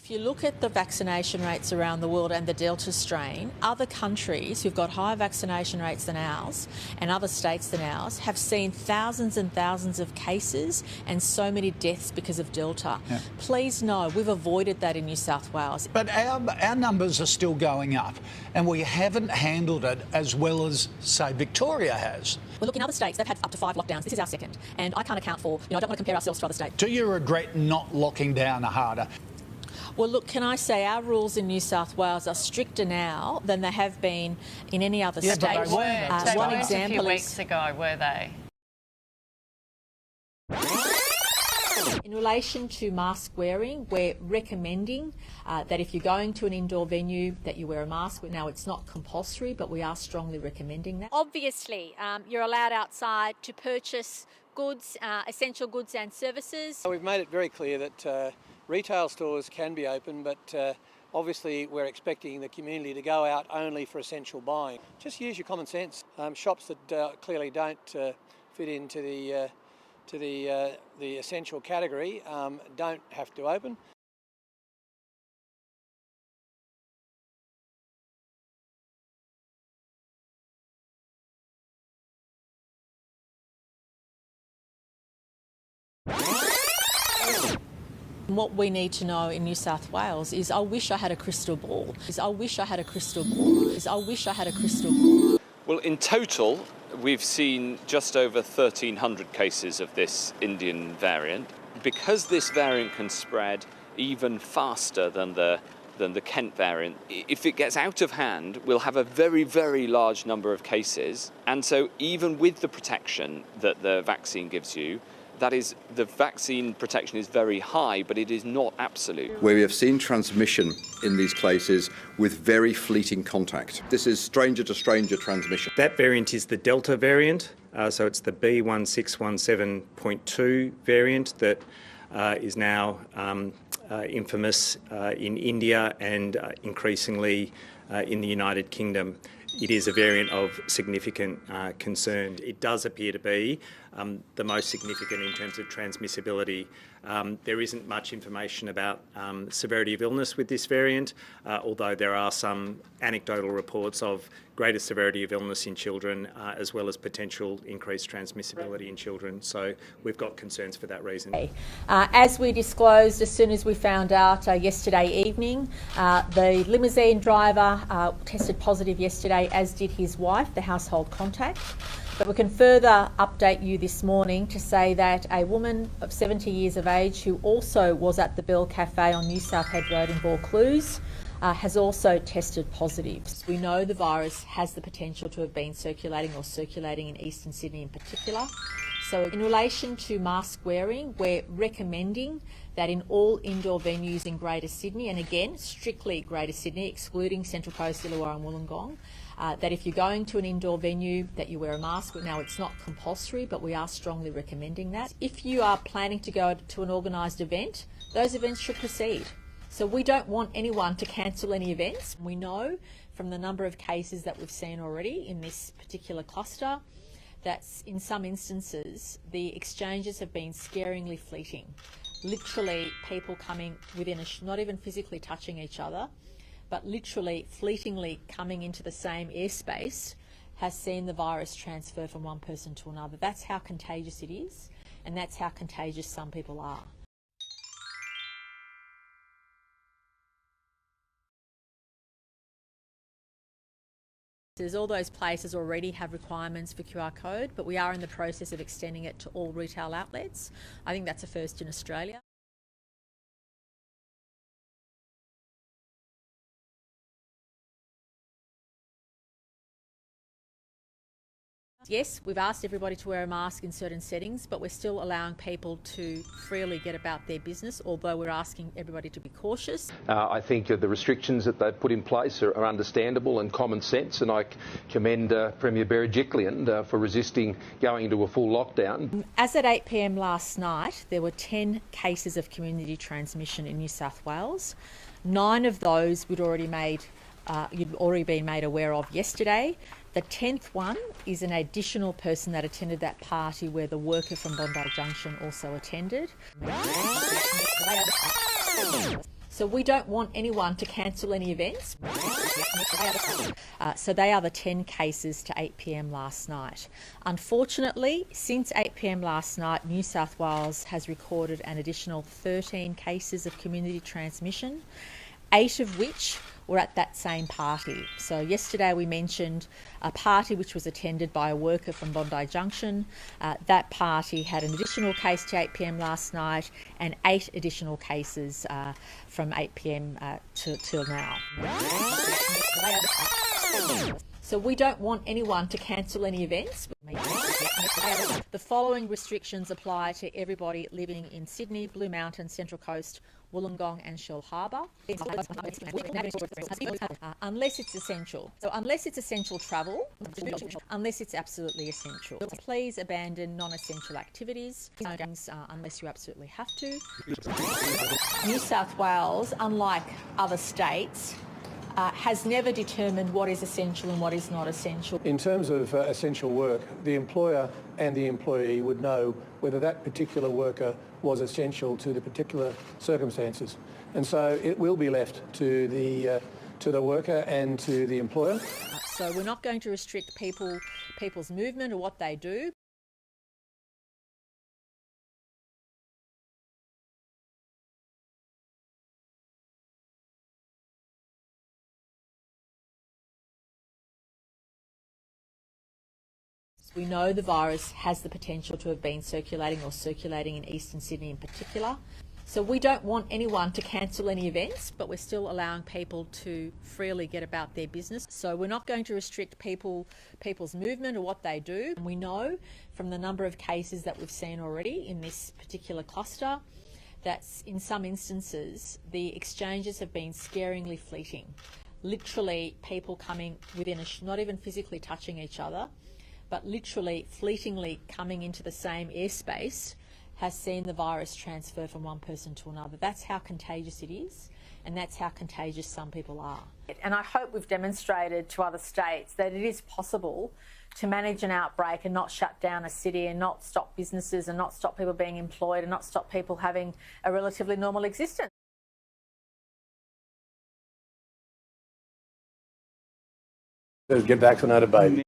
If you look at the vaccination rates around the world and the Delta strain, other countries who've got higher vaccination rates than ours and other states than ours have seen thousands and thousands of cases and so many deaths because of Delta. Yeah. Please know we've avoided that in New South Wales. But our numbers are still going up and we haven't handled it as well as, say, Victoria has. Well, look, in other states, they've had up to 5 lockdowns. This is our second. And I can't account for, I don't want to compare ourselves to other states. Do you regret not locking down harder? Well, look, can I say our rules in New South Wales are stricter now than they have been in any other state. But they weren't. One example a few weeks ago, were they? In relation to mask wearing, we're recommending that if you're going to an indoor venue that you wear a mask. Now, it's not compulsory, but we are strongly recommending that. Obviously, you're allowed outside to purchase goods, essential goods and services. We've made it very clear that retail stores can be open, but obviously we're expecting the community to go out only for essential buying. Just use your common sense. Shops that clearly don't fit into the essential category don't have to open. What we need to know in New South Wales is I wish I had a crystal ball. Well, in total, we've seen just over 1,300 cases of this Indian variant. Because this variant can spread even faster than the Kent variant, if it gets out of hand, we'll have a very, very large number of cases. And so even with the protection that the vaccine gives you, that is, the vaccine protection is very high, but it is not absolute. Where we have seen transmission in these cases with very fleeting contact. This is stranger-to-stranger transmission. That variant is the Delta variant, so it's the B1617.2 variant that is now infamous in India and increasingly in the United Kingdom. It is a variant of significant concern. It does appear to be the most significant in terms of transmissibility. There isn't much information about severity of illness with this variant, although there are some anecdotal reports of greater severity of illness in children, as well as potential increased transmissibility in children. So we've got concerns for that reason. As we disclosed as soon as we found out yesterday evening, the limousine driver tested positive yesterday, as did his wife, the household contact. But we can further update you this morning to say that a woman of 70 years of age who also was at the Bell Cafe on New South Head Road in Vaucluse has also tested positive. We know the virus has the potential to have been circulating in Eastern Sydney in particular. So in relation to mask wearing, we're recommending that in all indoor venues in Greater Sydney, and again, strictly Greater Sydney, excluding Central Coast, Illawarra and Wollongong, that if you're going to an indoor venue that you wear a mask. Now, it's not compulsory, but we are strongly recommending that. If you are planning to go to an organised event, those events should proceed. So we don't want anyone to cancel any events. We know from the number of cases that we've seen already in this particular cluster that in some instances the exchanges have been scaringly fleeting. Literally people coming within not even physically touching each other, but literally fleetingly coming into the same airspace has seen the virus transfer from one person to another. That's how contagious it is, and that's how contagious some people are. All those places already have requirements for QR code, but we are in the process of extending it to all retail outlets. I think that's a first in Australia. Yes, we've asked everybody to wear a mask in certain settings, but we're still allowing people to freely get about their business, although we're asking everybody to be cautious. I think the restrictions that they've put in place are understandable and common sense, and I commend Premier Berejiklian for resisting going into a full lockdown. As at 8 p.m. last night, there were 10 cases of community transmission in New South Wales. 9 of those you'd already been made aware of yesterday. The 10th one is an additional person that attended that party where the worker from Bondi Junction also attended. So we don't want anyone to cancel any events. So they are the 10 cases to 8 p.m. last night. Unfortunately, since 8 p.m. last night, New South Wales has recorded an additional 13 cases of community transmission, 8 of which were at that same party. So yesterday we mentioned a party which was attended by a worker from Bondi Junction. That party had an additional case to 8 p.m. last night and 8 additional cases from 8 p.m. till now. So we don't want anyone to cancel any events. The following restrictions apply to everybody living in Sydney, Blue Mountains, Central Coast, Wollongong and Shell Harbour, unless it's essential. So unless it's essential travel, unless it's absolutely essential. Please abandon non-essential activities unless you absolutely have to. New South Wales, unlike other states, has never determined what is essential and what is not essential. In terms of essential work, the employer and the employee would know whether that particular worker was essential to the particular circumstances. And so it will be left to the worker and to the employer. So we're not going to restrict people's movement or what they do. We know the virus has the potential to have been circulating in Eastern Sydney in particular. So we don't want anyone to cancel any events, but we're still allowing people to freely get about their business. So we're not going to restrict people's movement or what they do. And we know from the number of cases that we've seen already in this particular cluster that in some instances the exchanges have been scaringly fleeting. Literally people coming within not even physically touching each other, but literally fleetingly coming into the same airspace has seen the virus transfer from one person to another. That's how contagious it is, and that's how contagious some people are. And I hope we've demonstrated to other states that it is possible to manage an outbreak and not shut down a city and not stop businesses and not stop people being employed and not stop people having a relatively normal existence. Get vaccinated, baby.